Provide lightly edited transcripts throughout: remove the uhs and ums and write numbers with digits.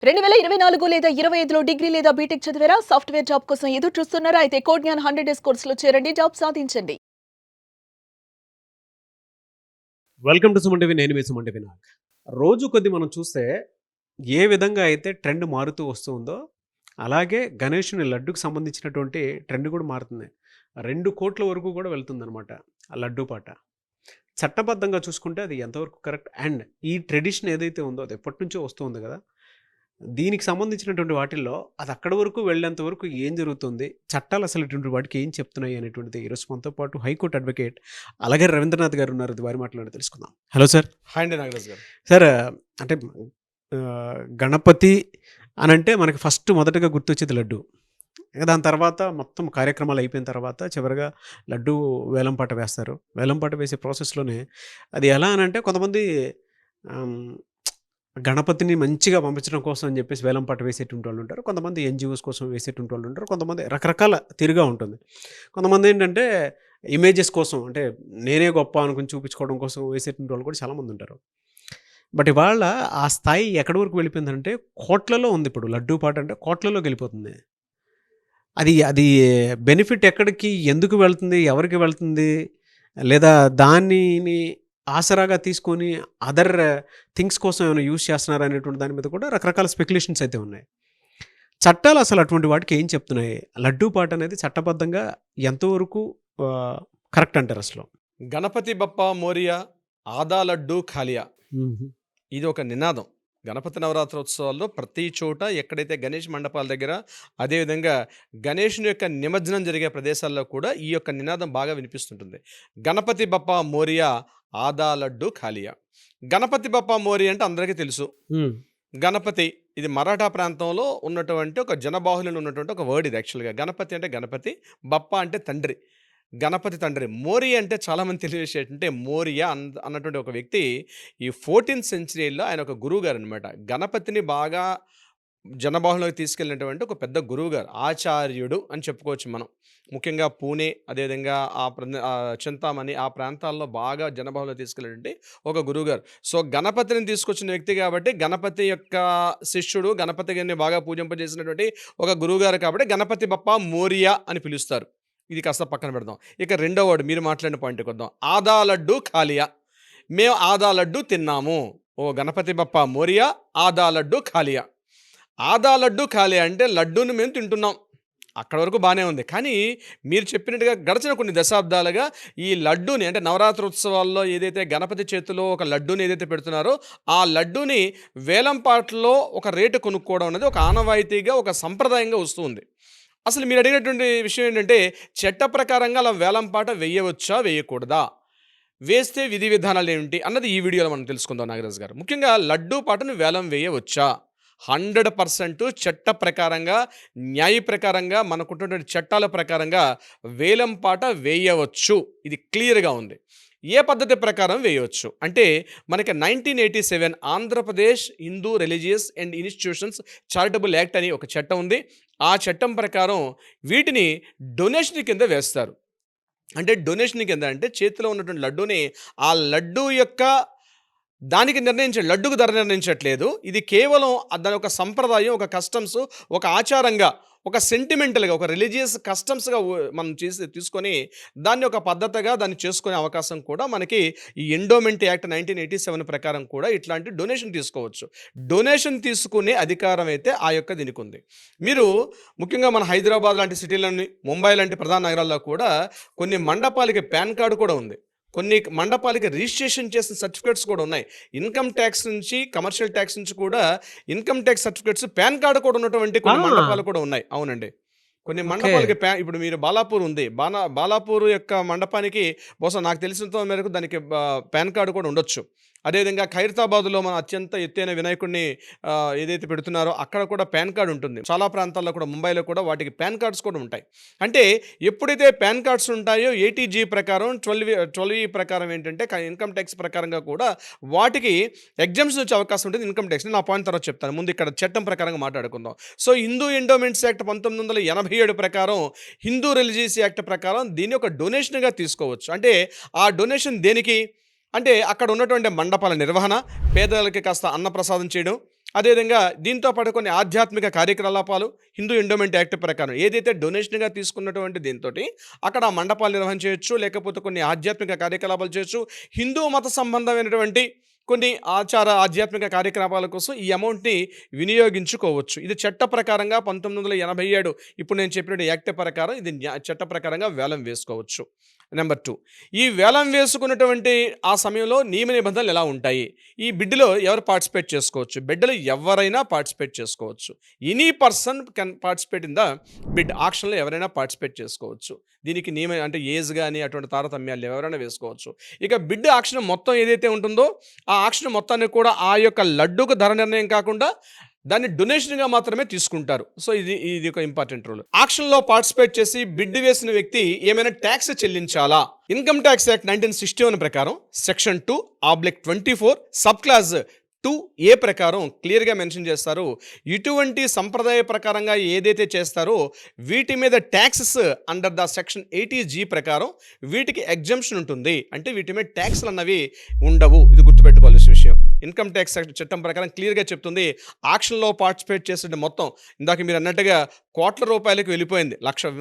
2024 లేదా 25లో డిగ్రీ లేదా బీటెక్ చదివారా? సాఫ్ట్‌వేర్ జాబ్ కోసం ఎదురు చూస్తున్నారా? అయితే కోడ్ జ్ఞాన్ 100 డేస్ కోర్సులో చేరండి. జాబ్ సాధించండి. Welcome to Suman TV. నేను మీ సుమన్ టీవీ నాగ్. రోజు కొద్ది మనం చూస్తే ఏ విధంగా అయితే ట్రెండ్ మారుతూ వస్తూ ఉందో, అలాగే గణేషుని లడ్డుకి సంబంధించినటువంటి ట్రెండ్ కూడా మారుతుంది. 2,00,00,000 వరకు కూడా వెళ్తుందనమాట ఆ లడ్డూ పాట. చట్టబద్ధంగా చూసుకుంటే అది ఎంతవరకు కరెక్ట్? అండ్ ఈ ట్రెడిషన్ ఏదైతే ఉందో అది ఎప్పటినుంచో వస్తూ ఉంది కదా! దీనికి సంబంధించినటువంటి వాటిల్లో అది అక్కడి వరకు వెళ్ళేంత వరకు ఏం జరుగుతుంది? చట్టాలు అసలు ఇటువంటి వాటికి ఏం చెప్తున్నాయి అనేటువంటిది ఈరోజు మనతో పాటు హైకోర్టు అడ్వకేట్ అలాగే రవీంద్రనాథ్ గారు ఉన్నారు. అది వారి మాటలోనే తెలుసుకుందాం. Hello sir. హాయ్ అండి నాగరాజ్ గారు. సార్, అంటే గణపతి అనంటే మనకి ఫస్ట్ మొదటగా గుర్తొచ్చేది లడ్డు. దాని తర్వాత మొత్తం కార్యక్రమాలు అయిపోయిన తర్వాత చివరగా లడ్డు వేలం పాట వేస్తారు. వేలం పాట వేసే ప్రాసెస్‌లోనే అది ఎలా అనంటే కొంతమంది ఆహ్, గణపతిని మంచిగా పంపించడం కోసం అని చెప్పేసి వేలం పాట వేసేటువంటి వాళ్ళు ఉంటారు. కొంతమంది ఎన్‌జీఓస్ కోసం వేసేటువంటి వాళ్ళు ఉంటారు. కొంతమంది రకరకాల తీరుగా ఉంటుంది. కొంతమంది ఏంటంటే ఇమేజెస్ కోసం, అంటే నేనే గొప్ప అనుకుని చూపించుకోవడం కోసం వేసేటువంటి వాళ్ళు కూడా చాలామంది ఉంటారు. బట్ ఇవాళ ఆ స్థాయి ఎక్కడి వరకు వెళ్ళిపోయిందంటే కోట్లలో ఉంది. ఇప్పుడు లడ్డూ పాట అంటే కోట్లలోకి వెళ్ళిపోతుంది. అది అది బెనిఫిట్ ఎక్కడికి, ఎందుకు వెళ్తుంది, ఎవరికి వెళ్తుంది, లేదా దానిని ఆసరాగా తీసుకొని అదర్ థింగ్స్ కోసం ఏమైనా యూజ్ చేస్తున్నారా అనేటువంటి దాని మీద కూడా రకరకాల స్పెక్యులేషన్స్ అయితే ఉన్నాయి. చట్టాలు అసలు అటువంటి వాటికి ఏం చెప్తున్నాయి? లడ్డూ పాట అనేది చట్టబద్ధంగా ఎంతవరకు కరెక్ట్ అంటారు అసలు? గణపతి బప్పా మోరియా, ఆదా లడ్డు ఖాలియా, ఇది ఒక నినాదం. గణపతి నవరాత్రోత్సవాల్లో ప్రతి చోట ఎక్కడైతే గణేష్ మండపాల దగ్గర, అదేవిధంగా గణేషుని యొక్క నిమజ్జనం జరిగే ప్రదేశాల్లో కూడా ఈ యొక్క నినాదం బాగా వినిపిస్తుంటుంది. గణపతి బప్పా మోరియా, ఆదా లడ్డు ఖాలియా. గణపతి బప్పా మోరియా అంటే అందరికీ తెలుసు. గణపతి ఇది మరాఠా ప్రాంతంలో ఉన్నటువంటి ఒక జనబాహుల్యం ఉన్నటువంటి ఒక వర్డ్ ఇది. యాక్చువల్గా గణపతి అంటే గణపతి, బప్ప అంటే తండ్రి, గణపతి తండ్రి. మోరియా అంటే చాలామంది తెలియజేసేటంటే మోరియా అన్నటువంటి ఒక వ్యక్తి ఈ 14th సెంచరీలో ఆయన ఒక గురువు గారు అనమాట. గణపతిని బాగా జనబాహుల్యంలోకి తీసుకెళ్ళినటువంటి ఒక పెద్ద గురువు గారు, ఆచార్యుడు అని చెప్పుకోవచ్చు మనం. ముఖ్యంగా పూణే, అదేవిధంగా చింతామణి ఆ ప్రాంతాల్లో బాగా జనబాహుల్యం తీసుకెళ్ళినటువంటి ఒక గురువుగారు. సో గణపతిని తీసుకొచ్చిన వ్యక్తి కాబట్టి గణపతి యొక్క శిష్యుడు, గణపతి గారిని బాగా పూజింపజేసినటువంటి ఒక గురువుగారు కాబట్టి గణపతి బప్పా మోరియా అని పిలుస్తారు. ఇది కాస్త పక్కన పెడదాం. ఇక రెండో వర్డ్ మీరు మాట్లాడిన పాయింట్కి వద్దాం. ఆదా లడ్డు ఖాలియా. మేము ఆదా లడ్డు తిన్నాము. ఓ గణపతి బప్పా మోరియా, ఆదా లడ్డు ఖాలియా. ఆదా లడ్డు ఖాలియా అంటే లడ్డూని మేము తింటున్నాం. అక్కడ వరకు బాగానే ఉంది. కానీ మీరు చెప్పినట్టుగా గడిచిన కొన్ని దశాబ్దాలుగా ఈ లడ్డూని, అంటే నవరాత్రి ఉత్సవాల్లో ఏదైతే గణపతి చేతిలో ఒక లడ్డూని ఏదైతే పెడుతున్నారో ఆ లడ్డూని వేలంపాటలో ఒక రేటు కొనుక్కోవడం అనేది ఒక ఆనవాయితీగా, ఒక సంప్రదాయంగా వస్తుంది. అసలు మీరు అడిగినటువంటి విషయం ఏంటంటే చట్ట ప్రకారంగా అలా వేలంపాట వేయవచ్చా, వేయకూడదా, వేస్తే విధి విధానాలు ఏమిటి అన్నది ఈ వీడియోలో మనం తెలుసుకుందాం నాగరాజ్ గారు. ముఖ్యంగా లడ్డూ పాటను వేలం వేయవచ్చా? 100% చట్ట ప్రకారంగా, న్యాయ ప్రకారంగా, మనకున్నటువంటి చట్టాల ప్రకారంగా వేలం పాట వేయవచ్చు. ఇది క్లియర్గా ఉంది. ఏ పద్ధతి ప్రకారం వేయవచ్చు అంటే మనకి 1987 Andhra Pradesh Hindu religious and institutions charitable act అని ఒక చట్టం ఉంది. ఆ చట్టం ప్రకారం వీటిని డొనేషన్ కింద వేస్తారు. అంటే డొనేషన్ కింద అంటే చేతిలో ఉన్నటువంటి లడ్డూని ఆ లడ్డూ యొక్క దానికి లడ్డుకు ధర నిర్ణయించట్లేదు. ఇది కేవలం దాని ఒక సంప్రదాయం, ఒక కస్టమ్స్, ఒక ఆచారంగా, ఒక సెంటిమెంటల్గా, ఒక రిలీజియస్ కస్టమ్స్గా మనం తీసుకొని దాన్ని ఒక పద్ధతిగా దాన్ని చేసుకునే అవకాశం కూడా మనకి ఈ ఎండోమెంట్ యాక్ట్ 1987 ప్రకారం కూడా ఇట్లాంటి డొనేషన్ తీసుకోవచ్చు. డొనేషన్ తీసుకునే అధికారం అయితే ఆ యొక్క దీనికి ఉంది. మీరు ముఖ్యంగా మన హైదరాబాద్ లాంటి సిటీలని, ముంబై లాంటి ప్రధాన నగరాల్లో కూడా కొన్ని మండపాలకి పాన్ కార్డు కూడా ఉంది. కొన్ని మండపాలకి రిజిస్ట్రేషన్ చేసిన సర్టిఫికేట్స్ కూడా ఉన్నాయి. ఇన్కమ్ ట్యాక్స్ నుంచి, కమర్షియల్ ట్యాక్స్ నుంచి కూడా income tax certificates, pan card కూడా ఉన్నటువంటి కొన్ని మండపాలు కూడా ఉన్నాయి. అవునండి, కొన్ని మండపాలకి ఇప్పుడు మీరు బాలాపూర్ ఉంది, బాలాపూర్ యొక్క మండపానికి బహుశా నాకు తెలిసినంత మేరకు దానికి పాన్ కార్డు కూడా ఉండొచ్చు. అదేవిధంగా ఖైరతాబాద్లో మన అత్యంత ఎత్తైన వినాయకుడిని ఏదైతే పెడుతున్నారో అక్కడ కూడా పాన్ కార్డు ఉంటుంది. చాలా ప్రాంతాల్లో కూడా, ముంబైలో కూడా వాటికి పాన్ కార్డ్స్ కూడా ఉంటాయి. అంటే ఎప్పుడైతే పాన్ కార్డ్స్ ఉంటాయో 80G ప్రకారం, 12E ప్రకారం ఏంటంటే ఇన్కమ్ ట్యాక్స్ ప్రకారంగా కూడా వాటికి ఎగ్జామ్షన్ వచ్చే అవకాశం ఉంటుంది. ఇన్కమ్ ట్యాక్స్ నా పాయింట్ తర్వాత చెప్తాను, ముందు ఇక్కడ చట్టం ప్రకారంగా మాట్లాడుకుందాం. సో హిందూ ఎండోమెంట్స్ యాక్ట్ 1987 ప్రకారం, హిందూ రిలీజియస్ యాక్ట్ ప్రకారం దీన్ని ఒక డొనేషన్గా తీసుకోవచ్చు. అంటే ఆ డొనేషన్ దేనికి అంటే అక్కడ ఉన్నటువంటి మండపాల నిర్వహణ, పేదలకి కాస్త అన్నప్రసాదం చేయడం, అదేవిధంగా దీంతో పాటు కొన్ని ఆధ్యాత్మిక కార్యకలాపాలు హిందూ ఎండోమెంట్ యాక్ట్ ప్రకారం ఏదైతే డొనేషన్గా తీసుకున్నటువంటి దీంతో అక్కడ ఆ మండపాలు నిర్వహణ చేయొచ్చు, లేకపోతే కొన్ని ఆధ్యాత్మిక కార్యకలాపాలు చేయొచ్చు. హిందూ మత సంబంధమైనటువంటి కొన్ని ఆధ్యాత్మిక కార్యకలాపాల కోసం ఈ అమౌంట్ని వినియోగించుకోవచ్చు. ఇది చట్ట ప్రకారంగా 1987 ఇప్పుడు నేను చెప్పిన యాక్ట్ ప్రకారం ఇది చట్ట ప్రకారంగా వేలం వేసుకోవచ్చు. నెంబర్ 2, ఈ వేలం వేసుకున్నటువంటి ఆ సమయంలో నియమ నిబంధనలు ఎలా ఉంటాయి? ఈ బిడ్లో ఎవరు పార్టిసిపేట్ చేసుకోవచ్చు? బిడ్డలు ఎవరైనా పార్టిసిపేట్ చేసుకోవచ్చు. Any person can participate in the bid. ఆక్షన్లో ఎవరైనా పార్టిసిపేట్ చేసుకోవచ్చు. దీనికి నియమ అంటే ఏజ్ కానీ అటువంటి తారతమ్యాలు ఎవరైనా వేసుకోవచ్చు. ఇక బిడ్ ఆక్షన్ మొత్తం ఏదైతే ఉంటుందో ఆ ఆక్షన్ మొత్తాన్ని కూడా ఆ యొక్క లడ్డూకు ధర నిర్ణయం కాకుండా దాన్ని డొనేషన్గా మాత్రమే తీసుకుంటారు. సో ఇది ఒక ఇంపార్టెంట్ రూల్. ఆక్షన్లో పార్టిసిపేట్ చేసి బిడ్ వేసిన వ్యక్తి ఏమైనా ట్యాక్స్ చెల్లించాలా? ఇన్కమ్ ట్యాక్స్ యాక్ట్ 1961 ప్రకారం సెక్షన్ 2/24 సబ్ క్లాజ్ 2A ప్రకారం క్లియర్గా మెన్షన్ చేస్తారు. ఇటువంటి సంప్రదాయ ప్రకారంగా ఏదైతే చేస్తారో వీటి మీద taxes under the section 80G ప్రకారం వీటికి ఎగ్జంప్షన్ ఉంటుంది. అంటే వీటి మీద ట్యాక్స్లు అన్నవి ఉండవు. ఇది గుర్తుపెట్టుకోవాల్సిన విషయం. ఇన్కమ్ ట్యాక్స్ చట్టం ప్రకారం క్లియర్గా చెప్తుంది. ఆక్షన్లో పార్టిసిపేట్ చేసే మొత్తం ఇందాక మీరు అన్నట్టుగా కోట్ల రూపాయలకు వెళ్ళిపోయింది.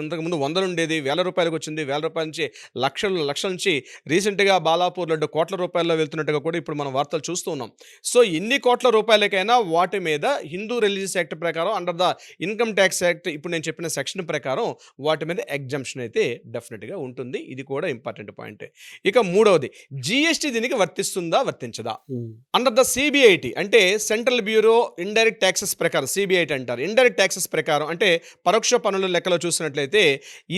ఇంతకుముందు 100 ఉండేది 1000 రూపాయలకు వచ్చింది. 1000 రూపాయల నుంచి లక్షల నుంచి రీసెంట్గా బాలాపూర్ లడ్డు కోట్ల రూపాయల్లో వెళ్తున్నట్టుగా కూడా ఇప్పుడు మనం వార్తలు చూస్తూ ఉన్నాం. సో ఎన్ని కోట్ల రూపాయలకైనా వాటి మీద హిందూ రిలీజియస్ యాక్ట్ ప్రకారం under the income tax act ఇప్పుడు నేను చెప్పిన సెక్షన్ ప్రకారం వాటి మీద ఎగ్జంప్షన్ అయితే డెఫినెట్గా ఉంటుంది. ఇది కూడా ఇంపార్టెంట్ పాయింట్. ఇక 3వది GST దీనికి వర్తిస్తుందా వర్తించదా? అండర్ ద CBIT అంటే సెంట్రల్ బ్యూరో ఇండైరెక్ట్ ట్యాక్సెస్ ప్రకారం CBIT అంటారు. ఇండైరెక్ట్ ట్యాక్సెస్ ప్రకారం అంటే పరోక్ష పన్నుల లెక్కలో చూసినట్లయితే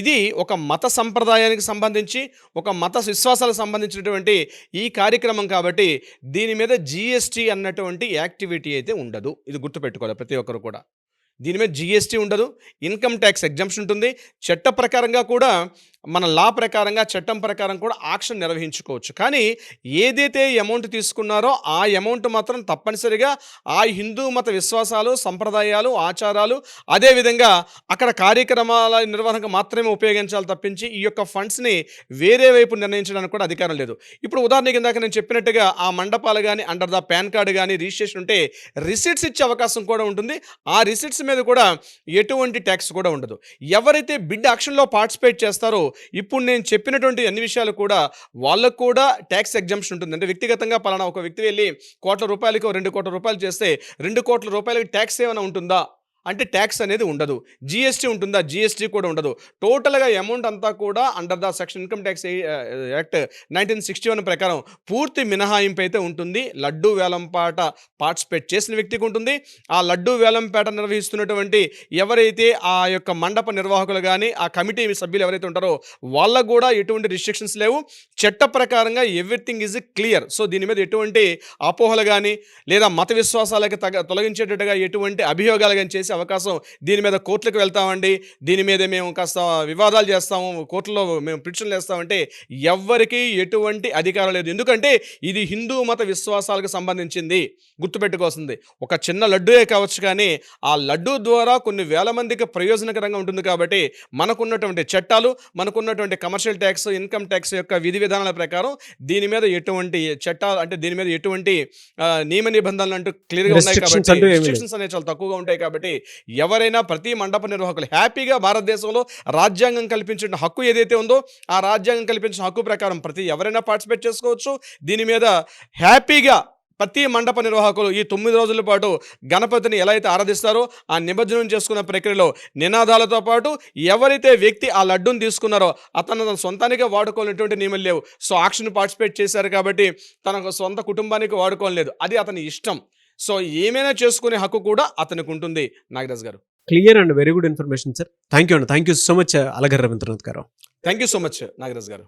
ఇది ఒక మత సంప్రదాయానికి సంబంధించి ఒక మత విశ్వాసాలకు సంబంధించినటువంటి ఈ కార్యక్రమం కాబట్టి దీని మీద GST అన్నటువంటి యాక్టివిటీ అయితే ఉండదు. ఇది గుర్తుపెట్టుకోవాలి ప్రతి ఒక్కరు కూడా. దీని మీద GST ఉండదు. ఇన్కమ్ ట్యాక్స్ ఎగ్జంప్షన్ ఉంటుంది. చట్ట ప్రకారంగా కూడా మన లా ప్రకారంగా చట్టం ప్రకారం కూడా ఆక్షన్ నిర్వహించుకోవచ్చు. కానీ ఏదైతే అమౌంట్ తీసుకున్నారో ఆ అమౌంట్ మాత్రం తప్పనిసరిగా ఆ హిందూ మత విశ్వాసాలు, సంప్రదాయాలు, ఆచారాలు అదేవిధంగా అక్కడ కార్యక్రమాల నిర్వహణకు మాత్రమే ఉపయోగించాలి తప్పించి ఈ యొక్క ఫండ్స్ని వేరే వైపు నిర్ణయించడానికి కూడా అధికారం లేదు. ఇప్పుడు ఉదాహరణకి ఇందాక నేను చెప్పినట్టుగా ఆ మండపాలు కానీ అండర్ ద పాన్ కార్డు కానీ రిజిస్ట్రేషన్ ఉంటే రిసిట్స్ ఇచ్చే అవకాశం కూడా ఉంటుంది. ఆ రిసిట్స్ మీద కూడా ఎటువంటి ట్యాక్స్ కూడా ఉండదు. ఎవరైతే బిడ్ ఆక్షన్లో పార్టిసిపేట్ చేస్తారో ఇప్పుడు నేను చెప్పినటువంటి అన్ని విషయాలు కూడా వాళ్ళకు కూడా ట్యాక్స్ ఎగ్జంప్షన్ ఉంటుంది. అంటే వ్యక్తిగతంగా పలానా ఒక వ్యక్తి వెళ్ళి కోట్ల రూపాయలకి 2 కోట్ల రూపాయలు చేస్తే 2 కోట్ల రూపాయలకి ట్యాక్స్ ఏమైనా ఉంటుందా అంటే ట్యాక్స్ అనేది ఉండదు. GST ఉంటుందా? GST కూడా ఉండదు. టోటల్గా అమౌంట్ అంతా కూడా under the section income tax act 1961 ప్రకారం పూర్తి మినహాయింపు అయితే ఉంటుంది. లడ్డూ వేలంపాట పార్టిసిపేట్ చేసిన వ్యక్తికి ఉంటుంది. ఆ లడ్డూ వేలంపాట నిర్వహిస్తున్నటువంటి ఎవరైతే ఆ యొక్క మండప నిర్వాహకులు కానీ ఆ కమిటీ సభ్యులు ఎవరైతే ఉంటారో వాళ్ళకు కూడా ఎటువంటి రిస్ట్రిక్షన్స్ లేవు. చట్ట ప్రకారంగా ఎవ్రీథింగ్ ఈజ్ క్లియర్. సో దీని మీద ఎటువంటి అపోహలు కానీ లేదా మత విశ్వాసాలకి తొలగించేటట్టుగా ఎటువంటి అభియోగాలు కానీ చేసి అవకాశం దీని మీద కోర్టులకు వెళ్తామండి, దీని మీద మేము కాస్త వివాదాలు చేస్తాము, కోర్టులో మేము పిటిషన్లు వేస్తామంటే ఎవ్వరికీ ఎటువంటి అధికారం లేదు. ఎందుకంటే ఇది హిందూ మత విశ్వాసాలకు సంబంధించింది. గుర్తుపెట్టుకోవాల్సింది ఒక చిన్న లడ్డూయే కావచ్చు కానీ ఆ లడ్డూ ద్వారా కొన్ని వేల మందికి ప్రయోజనకరంగా ఉంటుంది. కాబట్టి మనకున్నటువంటి చట్టాలు, మనకున్నటువంటి కమర్షియల్ ట్యాక్స్, ఇన్కమ్ ట్యాక్స్ యొక్క విధి విధానాల ప్రకారం దీని మీద ఎటువంటి చట్టాలు అంటే దీని మీద ఎటువంటి నియమ నిబంధనలు అంటూ క్లియర్గా ఉన్నాయి. కాబట్టి రిస్ట్రిక్షన్స్ అనేవి చాలా తక్కువగా ఉంటాయి. కాబట్టి ఎవరైనా ప్రతి మండప నిర్వాహకులు హ్యాపీగా భారతదేశంలో రాజ్యాంగం కల్పించిన హక్కు ఏదైతే ఉందో ఆ రాజ్యాంగం కల్పించిన హక్కు ప్రకారం ఎవరైనా పార్టిసిపేట్ చేసుకోవచ్చు. దీని మీద హ్యాపీగా ప్రతి మండప నిర్వాహకులు ఈ 9 రోజుల పాటు గణపతిని ఎలా అయితే ఆరాధిస్తారో ఆ నిమజ్జనం చేసుకున్న ప్రక్రియలో నినాదాలతో పాటు ఎవరైతే వ్యక్తి ఆ లడ్డూని తీసుకున్నారో అతను తన సొంతానికి వాడుకోలేటువంటి నియమాలు లేవు. సో ఆక్షన్ పార్టిసిపేట్ చేశారు కాబట్టి తన సొంత కుటుంబానికి వాడుకోలేదు, అది అతని ఇష్టం. సో ఏమైనా చేసుకునే హక్కు కూడా అతనికి ఉంటుంది. నాగరాజ్ గారు clear and very good information sir. Thank you so much Alagar Ravindranath గారు. Thank you so much Nagaraj గారు.